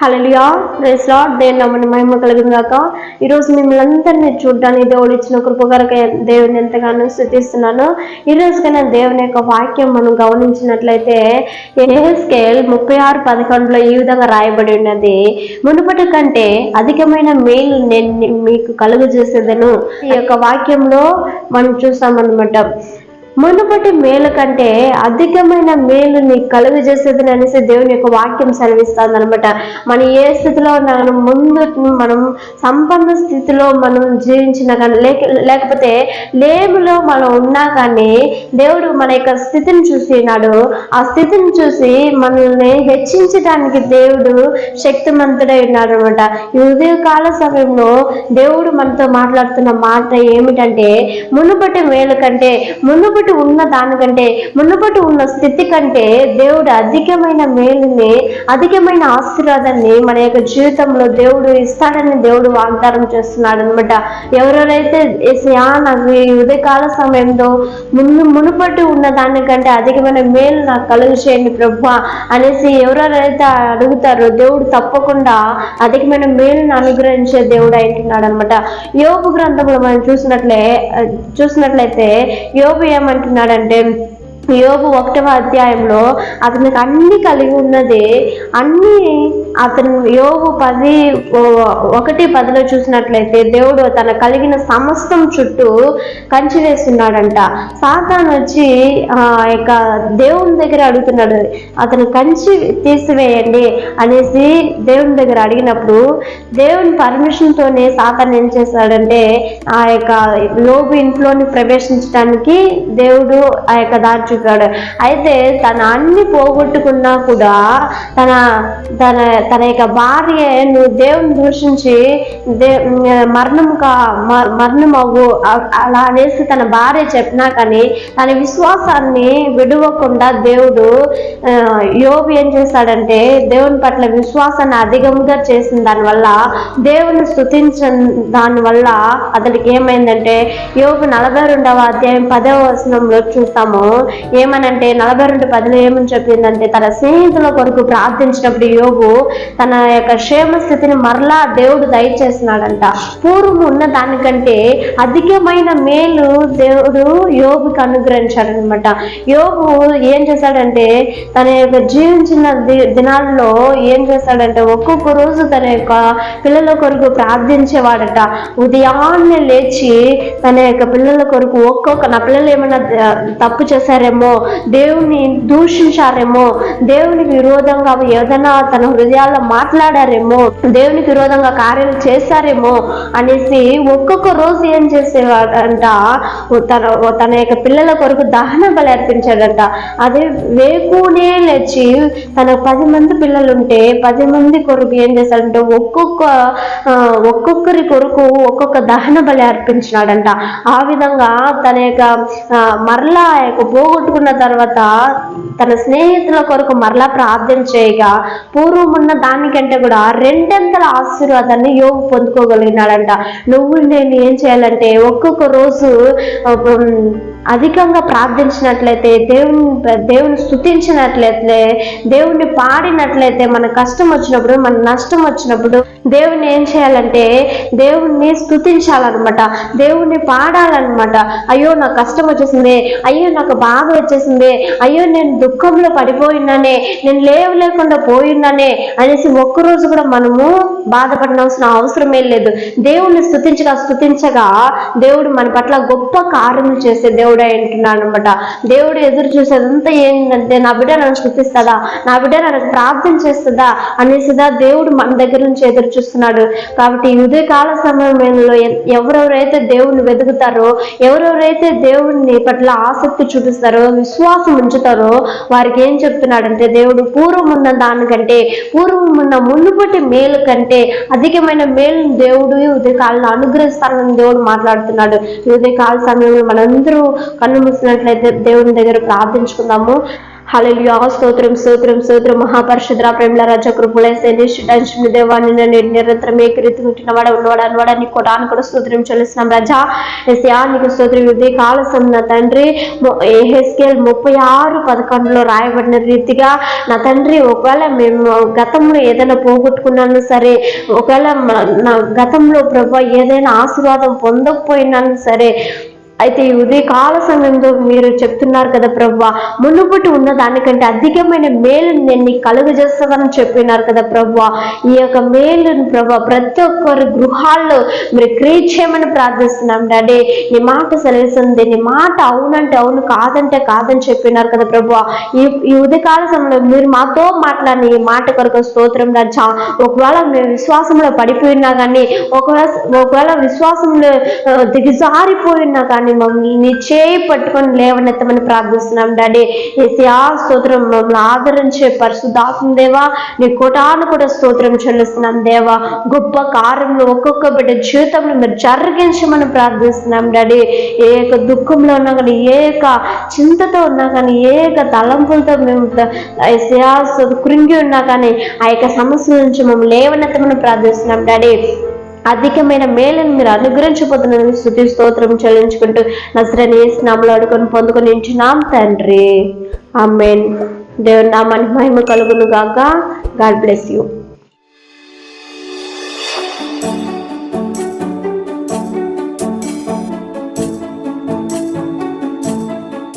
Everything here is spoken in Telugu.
హల్లెలూయా, ప్రైజ్ లార్డ్. దేవుని నామమున మహిమ కలుగును గాక. ఈరోజు మిమ్మల్ని అందరినీ చూడడానికి దేవుడు ఇచ్చిన కృప కొరకు దేవుని ఎంతగానో స్తుతిస్తున్నాను. ఈరోజు కన్నా దేవుని యొక్క వాక్యం మనం గమనించినట్లయితే యెహెజ్కేలు 36:11 ఈ విధంగా రాయబడి ఉన్నది. మునుపటి కంటే అధికమైన మేలు నేను మీకు కలుగజేసేదను. ఈ యొక్క వాక్యంలో మనం చూస్తామన్నమాట. మునుపటి మేలు కంటే అధికమైన మేలు నీకు కలుగజేసేదని అనేసి దేవుని యొక్క వాక్యం సెలవిస్తుంది అనమాట. మనం ఏ స్థితిలో ఉన్నాను, ముందు మనం సంపన్న స్థితిలో మనం జీవించిన కానీ లేకపోతే లేములో మనం ఉన్నా కానీ దేవుడు మన యొక్క స్థితిని చూసినాడు. ఆ స్థితిని చూసి మనల్ని హెచ్చించడానికి దేవుడు శక్తిమంతుడై ఉన్నాడు అనమాట. ఈ ఉదయకాల సమయంలో దేవుడు మనతో మాట్లాడుతున్న మాట ఏమిటంటే, మునుపటి మేలు కంటే, మునుపటి ఉన్న దానికంటే, మునుపటి ఉన్న స్థితి కంటే దేవుడు అధికమైన మేలుని, అధికమైన ఆశీర్వాదాన్ని మన యొక్క జీవితంలో దేవుడు ఇస్తాడని దేవుడు వాగ్దానం చేస్తున్నాడు అనమాట. ఎవరెవరైతే ఏసయ్యా నాకు ఈ ఉదయకాల సమయంలో మునుపటి ఉన్న దానికంటే అధికమైన మేలు నాకు కలుగు చేయండి ప్రభువా అనేసి ఎవరెవరైతే అడుగుతారో దేవుడు తప్పకుండా అధికమైన మేలును అనుగ్రహించే దేవుడు అంటున్నాడు అనమాట. యోబు గ్రంథంలో మనం చూసినట్లయితే యోబు ఏమంటున్నాడంటే, యోబు 1వ అధ్యాయంలో అతనికి అన్ని కలిగి ఉన్నది, అన్ని అతను యోబు 1:10 చూసినట్లయితే దేవుడు తన కలిగిన సమస్తం చుట్టూ కంచి వేస్తున్నాడంట. సాతాను వచ్చి యొక్క దేవుని దగ్గర అడుగుతున్నాడు, అతను కంచి తీసివేయండి అనేసి దేవుని దగ్గర అడిగినప్పుడు దేవుని పర్మిషన్తోనే సాతాను ఏం చేశాడంటే ఆ యొక్క యోబు ఇంట్లోని ప్రవేశించడానికి దేవుడు ఆ యొక్క దారి చూపాడు. అయితే తన అన్ని పోగొట్టుకున్నా కూడా తన తన తన యొక్క భార్య నువ్వు దేవుని దూషించి మరణం అవ్వు అలా అనేసి తన భార్య చెప్పినా కానీ తన విశ్వాసాన్ని విడవకుండా దేవుడు యోబు ఏం చేశాడంటే దేవుని పట్ల విశ్వాసాన్ని అధికంగా చేసిన దానివల్ల, దేవుని స్తుతించిన దానివల్ల అతనికి ఏమైందంటే యోబు 42వ అధ్యాయం 10వ వచనంలో చూస్తాము. ఏమనంటే 42:10 ఏమని చెప్పిందంటే, తన స్నేహితుల కొరకు ప్రార్థించినప్పుడు యోబు తన యొక్క క్షేమ స్థితిని మరలా దేవుడు దయచేసినాడంట. పూర్వం ఉన్న దానికంటే అధికమైన మేలు దేవుడు యోబుకి అనుగ్రహించాడనమాట. యోబు ఏం చేశాడంటే తన యొక్క జీవించిన దినాల్లో ఏం చేశాడంటే ఒక్కొక్క రోజు తన యొక్క పిల్లల కొరకు ప్రార్థించేవాడట. ఉదయాన్నే లేచి తన యొక్క పిల్లల కొరకు నా పిల్లలు ఏమైనా తప్పు చేశారేమో, దేవుని దూషించారేమో, దేవునికి విరోధంగా ఏదైనా తన హృదయాల్లో మాట్లాడారేమో, దేవునికి విరోధంగా కార్యాలు చేశారేమో అనేసి ఒక్కొక్క రోజు ఏం చేసేవాడంట, తన యొక్క పిల్లల కొరకు దహన బలి అర్పించాడంట. అదే వేకునే లేచి తన 10 మంది పిల్లలు ఉంటే 10 మంది కొరకు ఏం చేశాడంటే ఒక్కొక్కరి కొరకు ఒక్కొక్క దహన బలి అర్పించినాడంట. ఆ విధంగా తన యొక్క మరలా పోగొట్టుకున్న తర్వాత తన స్నేహితుల కొరకు మరలా ప్రార్థన చేయగా పూర్వం ఉన్న దానికంటే కూడా 2 ఆశీర్వాదాన్ని యోబు పొందుకోగలిగినాడంట. నేను ఏం చేయాలంటే ఒక్కొక్క రోజు అధికంగా ప్రార్థించినట్లయితే, దేవుని స్తుతించినట్లయితే, దేవుణ్ణి పాడినట్లయితే, మన కష్టం వచ్చినప్పుడు, మన నష్టం వచ్చినప్పుడు దేవుణ్ణి ఏం చేయాలంటే దేవుణ్ణి స్తుతించాలన్నమాట, దేవుణ్ణి పాడాలన్నమాట. అయ్యో నాకు కష్టం వచ్చేసింది, అయ్యో నాకు బాధ వచ్చేసింది, అయ్యో నేను దుఃఖంలో పడిపోయినానే, నేను లేకుండా పోయినానే అనేసి ఒక్కరోజు కూడా మనము బాధపడినవలసిన అవసరమే లేదు. దేవుణ్ణి స్తుతించగా దేవుడు మన పట్ల గొప్ప కార్యములు చేసే దేవుడు అంటున్నాడు అనమాట. దేవుడు ఎదురు చూసేదంతా ఏంటంటే నా బిడ్డ నన్ను స్తుతిస్తుందా, నా బిడ్డ నన్ను ప్రార్థన చేస్తుందా అనేసిదా దేవుడు మన దగ్గర నుంచి ఎదురు చూస్తున్నాడు. కాబట్టి ఈ ఉదయకాల సమయంలో ఎవరెవరైతే దేవుణ్ణి వెతుకుతారో, ఎవరెవరైతే దేవుణ్ణి పట్ల ఆసక్తి చూపిస్తారో, విశ్వాసం ఉంచుతారో వారికి ఏం చెప్తున్నాడంటే దేవుడు పూర్వం ఉన్న దానికంటే, పూర్వం ఉన్న మునుపటి మేలు కంటే అధికమైన మేలును దేవుడు ఉదయకాలను అనుగ్రహిస్తానని దేవుడు మాట్లాడుతున్నాడు. ఈ ఉదయకాల సమయంలో మనందరూ కన్ను మూసినట్లయితే దేవుని దగ్గర ప్రార్థించుకుందాము. హల్లెలూయా. స్తోత్రం స్తోత్రం స్తోత్రం. మహాపరిశుద్ర ప్రేమల రాజ కృపలేసేది టెన్షన్ దేవాన్ని నిరంతరం ఏకరీతి ఉంటున్నవాడ ఉన్నవాడు అనవాడ నీ కొడాన్ని కూడా స్తోత్రం చెల్లిస్తున్నాం రాజా. ఎస్యా నీకు స్తోత్రం. ఉదయ కాల నా తండ్రి యెహెజ్కేలు 36:11 రాయబడిన రీతిగా నా తండ్రి, ఒకవేళ మేము గతంలో ఏదైనా పోగొట్టుకున్నాను సరే, ఒకవేళ నా గతంలో ప్రభా ఏదైనా ఆశీర్వాదం పొందకపోయినాను సరే, అయితే ఈ ఉదయకాల సమయంలో మీరు చెప్తున్నారు కదా ప్రభా, మునుపటి ఉన్న దానికంటే అధికమైన మేలుని నేను నీకు కలుగజేస్తానని చెప్పినారు కదా ప్రభా. ఈ యొక్క మేలుని ప్రభా ప్రతి ఒక్కరి గృహాల్లో మీరు క్రియేట్ చేయమని ప్రార్థిస్తున్నాం డాడీ. నీ మాట సెలవుస్తుంది, నీ మాట అవునంటే అవును, కాదంటే కాదని చెప్పినారు కదా ప్రభా. ఈ ఉదయకాల సమయంలో మీరు మాతో మాట్లాడిన ఈ మాట కొరకు స్తోత్రం రాజా. ఒకవేళ మేము విశ్వాసంలో పడిపోయినా కానీ, ఒకవేళ విశ్వాసంలో దిగజారిపోయినా కానీ మమ్మల్ని నీ చేయి పట్టుకొని లేవనెత్తమని ప్రార్థిస్తున్నాం డాడీ. యేసయ్యా స్తోత్రం. మమ్మల్ని ఆదరించే పరిశుద్ధాత్మ దేవా నీ కోటాను కూడా స్తోత్రం చెల్లిస్తున్నాం దేవా. గొప్ప కార్యంలో ఒక్కొక్క బిడ్డ జీవితంలో మీరు జరిగించమని ప్రార్థిస్తున్నాం డాడీ. ఏ యొక్క దుఃఖంలో ఉన్నా కానీ, ఏ యొక్క చింతతో ఉన్నా కానీ, ఏ యొక్క తలంపులతో మేము యేసయ్యా కృంగి ఉన్నా కానీ, ఆ యొక్క సమస్యల నుంచి మమ్మల్ని లేవనెత్తమని ప్రార్థిస్తున్నాం డాడీ. అధికమైన మేలను మీరు అనుగ్రహించబోతున్న స్తుతి స్తోత్రం చెల్లించుకుంటూ నజరేయుని యేసు నామములో అడుగుకొని పొందుకొని ఉంటున్నాం తండ్రి. ఆమేన్. దేవుని నామానికి మహిమ కలుగును గాక. God bless you.